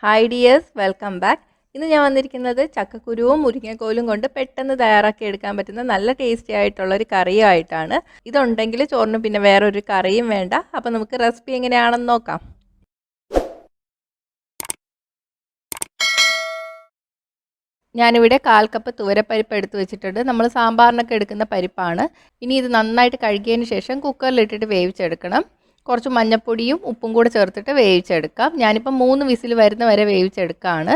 Hi dears, welcome back. ഇന്ന് ഞാൻ വന്നിരിക്കുന്നത് ചക്കക്കുരുവും മുരിങ്ങക്കോലും കൊണ്ട് പെട്ടെന്ന് തയ്യാറാക്കി എടുക്കാൻ പറ്റുന്ന നല്ല ടേസ്റ്റി ആയിട്ടുള്ളൊരു കറിയുമായിട്ടാണ്. ഇതുണ്ടെങ്കിൽ ചോറിന് പിന്നെ വേറൊരു കറിയും വേണ്ട. അപ്പോൾ നമുക്ക് റെസിപ്പി എങ്ങനെയാണെന്ന് നോക്കാം. ഞാനിവിടെ 1/4 കപ്പ് തുവരപ്പരിപ്പ് എടുത്ത് വെച്ചിട്ടുണ്ട്. നമ്മൾ സാമ്പാറിനൊക്കെ എടുക്കുന്ന പരിപ്പാണ്. ഇനി ഇത് നന്നായിട്ട് കഴുകിയതിന് ശേഷം കുക്കറിലിട്ടിട്ട് വേവിച്ചെടുക്കണം. കുറച്ച് മഞ്ഞൾപ്പൊടിയും ഉപ്പും കൂടെ ചേർത്തിട്ട് വേവിച്ചെടുക്കാം. ഞാനിപ്പോൾ 3 വിസിൽ വരുന്ന വരെ വേവിച്ചെടുക്കുകയാണ്.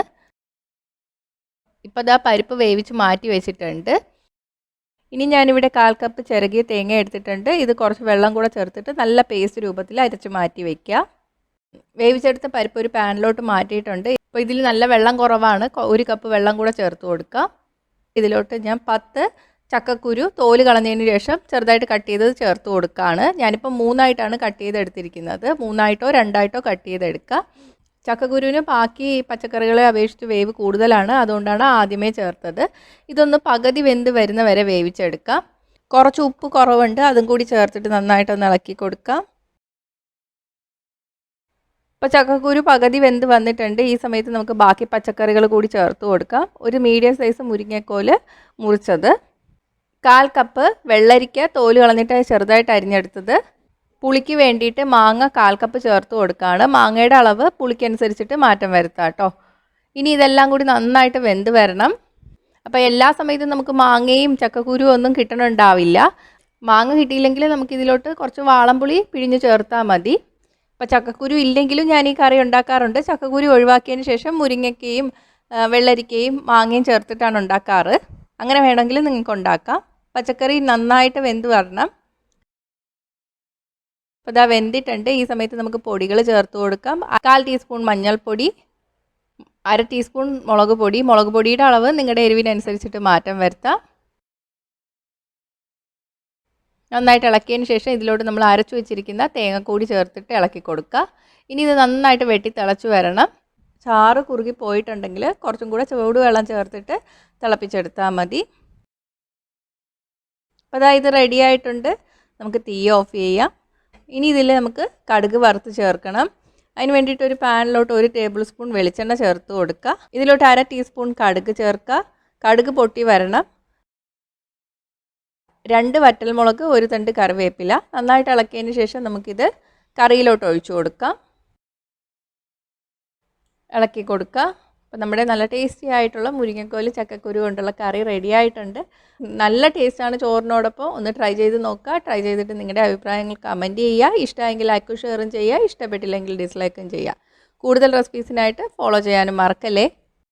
ഇപ്പോൾ ദാ പരിപ്പ് വേവിച്ച് മാറ്റി വെച്ചിട്ടുണ്ട്. ഇനി ഞാനിവിടെ 1/4 കപ്പ് ചിരകിയ തേങ്ങ എടുത്തിട്ടുണ്ട്. ഇത് കുറച്ച് വെള്ളം കൂടെ ചേർത്തിട്ട് നല്ല പേസ്റ്റ് രൂപത്തിൽ അരച്ച് മാറ്റി വയ്ക്കുക. വേവിച്ചെടുത്ത പരിപ്പ് ഒരു പാനിലോട്ട് മാറ്റിയിട്ടുണ്ട്. ഇപ്പോൾ ഇതിൽ നല്ല വെള്ളം കുറവാണ്. 1 കപ്പ് വെള്ളം കൂടെ ചേർത്ത് കൊടുക്കാം. ഇതിലോട്ട് ഞാൻ 10 ചക്കക്കുരു തോല് കളഞ്ഞതിന് ശേഷം ചെറുതായിട്ട് കട്ട് ചെയ്തത് ചേർത്ത് കൊടുക്കുകയാണ്. ഞാനിപ്പോൾ 3ആയിട്ടാണ് കട്ട് ചെയ്തെടുത്തിരിക്കുന്നത്. 3ആയിട്ടോ 2ആയിട്ടോ കട്ട് ചെയ്തെടുക്കുക. ചക്കക്കുരുവിന് ബാക്കി പച്ചക്കറികളെ അപേക്ഷിച്ച് വേവ് കൂടുതലാണ്, അതുകൊണ്ടാണ് ആദ്യമേ ചേർത്തത്. ഇതൊന്ന് പകുതി വെന്ത് വരുന്ന വരെ വേവിച്ചെടുക്കാം. കുറച്ച് ഉപ്പ് കുറവുണ്ട്, അതും കൂടി ചേർത്തിട്ട് നന്നായിട്ടൊന്ന് ഇളക്കി കൊടുക്കാം. ഇപ്പോൾ ചക്കക്കുരു പകുതി വെന്ത് വന്നിട്ടുണ്ട്. ഈ സമയത്ത് നമുക്ക് ബാക്കി പച്ചക്കറികൾ കൂടി ചേർത്ത് കൊടുക്കാം. ഒരു മീഡിയം സൈസ് മുരിങ്ങക്കോല് മുറിച്ചത്, 1/4 കപ്പ് വെള്ളരിക്ക തോല് കളഞ്ഞിട്ട് ചെറുതായിട്ട് അരിഞ്ഞെടുത്തത്, പുളിക്ക് വേണ്ടിയിട്ട് മാങ്ങ 1/4 കപ്പ് ചേർത്ത് കൊടുക്കുകയാണ്. മാങ്ങയുടെ അളവ് പുളിക്കനുസരിച്ചിട്ട് മാറ്റം വരുത്താം കേട്ടോ. ഇനി ഇതെല്ലാം കൂടി നന്നായിട്ട് വെന്ത് വരണം. അപ്പോൾ എല്ലാ സമയത്തും നമുക്ക് മാങ്ങയും ചക്കക്കുരു ഒന്നും കിട്ടണുണ്ടാവില്ല. മാങ്ങ കിട്ടിയില്ലെങ്കിൽ നമുക്കിതിലോട്ട് കുറച്ച് വാളംപുളി പിഴിഞ്ഞ് ചേർത്താൽ മതി. ഇപ്പോൾ ചക്കക്കുരു ഇല്ലെങ്കിലും ഞാൻ ഈ കറി ഉണ്ടാക്കാറുണ്ട്. ചക്കക്കുരു ഒഴിവാക്കിയതിന് ശേഷം മുരിങ്ങയ്ക്കയും വെള്ളരിക്കയും മാങ്ങയും ചേർത്തിട്ടാണ് ഉണ്ടാക്കാറ്. അങ്ങനെ വേണമെങ്കിൽ നിങ്ങൾക്ക് ഉണ്ടാക്കാം. പച്ചക്കറി നന്നായിട്ട് വെന്ത് വരണം. അപ്പോൾ ഇതാ വെന്തിട്ടുണ്ട്. ഈ സമയത്ത് നമുക്ക് പൊടികൾ ചേർത്ത് കൊടുക്കാം. 1/4 ടീസ്പൂൺ മഞ്ഞൾപ്പൊടി, 1/2 ടീസ്പൂൺ മുളക് പൊടി. മുളക് പൊടിയുടെ അളവ് നിങ്ങളുടെ എരിവിനനുസരിച്ചിട്ട് മാറ്റം വരുത്താം. നന്നായിട്ട് ഇളക്കിയതിന് ശേഷം ഇതിലോട്ട് നമ്മൾ അരച്ചു വെച്ചിരിക്കുന്ന തേങ്ങക്കൂടി ചേർത്തിട്ട് ഇളക്കി കൊടുക്കുക. ഇനി ഇത് നന്നായിട്ട് വെട്ടി തിളച്ച് വരണം. ചാറ് കുറുകി പോയിട്ടുണ്ടെങ്കിൽ കുറച്ചും കൂടെ ചൂടുവെള്ളം ചേർത്തിട്ട് തിളപ്പിച്ചെടുത്താൽ മതി. അപ്പോൾ അതാ ഇത് റെഡി ആയിട്ടുണ്ട്. നമുക്ക് തീ ഓഫ് ചെയ്യാം. ഇനി ഇതിൽ നമുക്ക് കടുക് വറുത്ത് ചേർക്കണം. അതിന് വേണ്ടിയിട്ട് ഒരു പാനിലോട്ട് 1 ടേബിൾ സ്പൂൺ വെളിച്ചെണ്ണ ചേർത്ത് കൊടുക്കുക. ഇതിലോട്ട് 1/2 ടീസ്പൂൺ കടുക് ചേർക്കുക. കടുക് പൊട്ടി വരണം. 2 വറ്റൽമുളക്, 1 തണ്ട് കറിവേപ്പില. നന്നായിട്ട് ഇളക്കിയതിന് ശേഷം നമുക്കിത് കറിയിലോട്ട് ഒഴിച്ചു കൊടുക്കാം. ഇളക്കി കൊടുക്കുക. അപ്പോൾ നമ്മുടെ നല്ല ടേസ്റ്റി ആയിട്ടുള്ള മുരിങ്ങക്കോല് ചക്കക്കുരു കൊണ്ടുള്ള കറി റെഡി ആയിട്ടുണ്ട്. നല്ല ടേസ്റ്റാണ് ചോറിനോടൊപ്പം. ഒന്ന് ട്രൈ ചെയ്ത് നോക്കുക. ട്രൈ ചെയ്തിട്ട് നിങ്ങളുടെ അഭിപ്രായങ്ങൾ കമൻറ്റ് ചെയ്യുക. ഇഷ്ടമെങ്കിൽ ലൈക്കും ഷെയറും ചെയ്യുക. ഇഷ്ടപ്പെട്ടില്ലെങ്കിൽ ഡിസ്ലൈക്കും ചെയ്യുക. കൂടുതൽ റെസിപ്പീസിനായിട്ട് ഫോളോ ചെയ്യാനും മറക്കല്ലേ.